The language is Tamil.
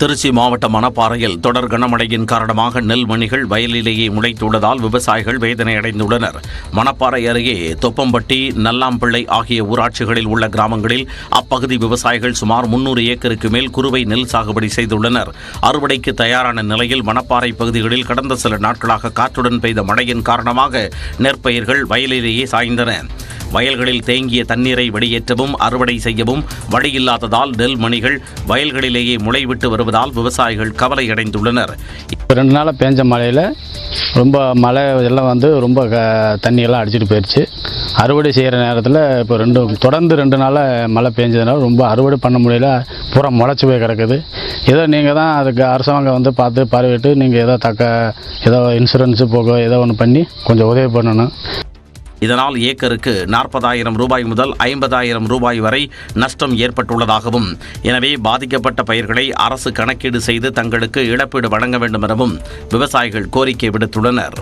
திருச்சி மாவட்டம் மணப்பாறையில் தொடர் கனமழையின் காரணமாக நெல் மணிகள் வயலிலேயே முளைத்துள்ளதால் விவசாயிகள் வேதனை அடைந்துள்ளனர். மணப்பாறை அருகே தொப்பம்பட்டி, நல்லாம்பிள்ளை ஆகிய ஊராட்சிகளில் உள்ள கிராமங்களில் அப்பகுதி விவசாயிகள் சுமார் 300 ஏக்கருக்கு மேல் குறுவை நெல் சாகுபடி செய்துள்ளனர். அறுவடைக்கு தயாரான நிலையில் மணப்பாறை பகுதிகளில் கடந்த சில நாட்களாக காற்றுடன் பெய்த மழையின் காரணமாக நெற்பயிர்கள் வயலிலேயே சாய்ந்தன. வயல்களில் தேங்கிய தண்ணீரை வெளியேற்றவும் அறுவடை செய்யவும் வழியில்லாததால் நெல் மணிகள் வயல்களிலேயே முளைவிட்டு வருவதால் விவசாயிகள் கவலையடைந்துள்ளனர். 2 நாளாக பேஞ்ச மழையில் ரொம்ப மழை எல்லாம் ரொம்ப தண்ணியெல்லாம் அடிச்சுட்டு போயிடுச்சு. அறுவடை செய்கிற நேரத்தில் இப்போ தொடர்ந்து 2 நாளாக மழை பெஞ்சதுனால ரொம்ப அறுவடை பண்ண முடியல. பூரா முளைச்சி போய் கிடக்குது. ஏதோ நீங்கள் தான் அதுக்கு அரசாங்கம் பார்த்து பார்வையிட்டு நீங்கள் ஏதோ இன்சூரன்ஸு போக ஏதோ ஒன்று பண்ணி கொஞ்சம் உதவி பண்ணணும். இதனால் ஏக்கருக்கு 40,000 ரூபாய் முதல் 50,000 ரூபாய் வரை நஷ்டம் ஏற்பட்டுள்ளதாகவும், எனவே பாதிக்கப்பட்ட பயிர்களை அரசு கணக்கீடு செய்து தங்களுக்கு இழப்பீடு வழங்க வேண்டும் எனவும் விவசாயிகள் கோரிக்கை விடுத்துள்ளனர்.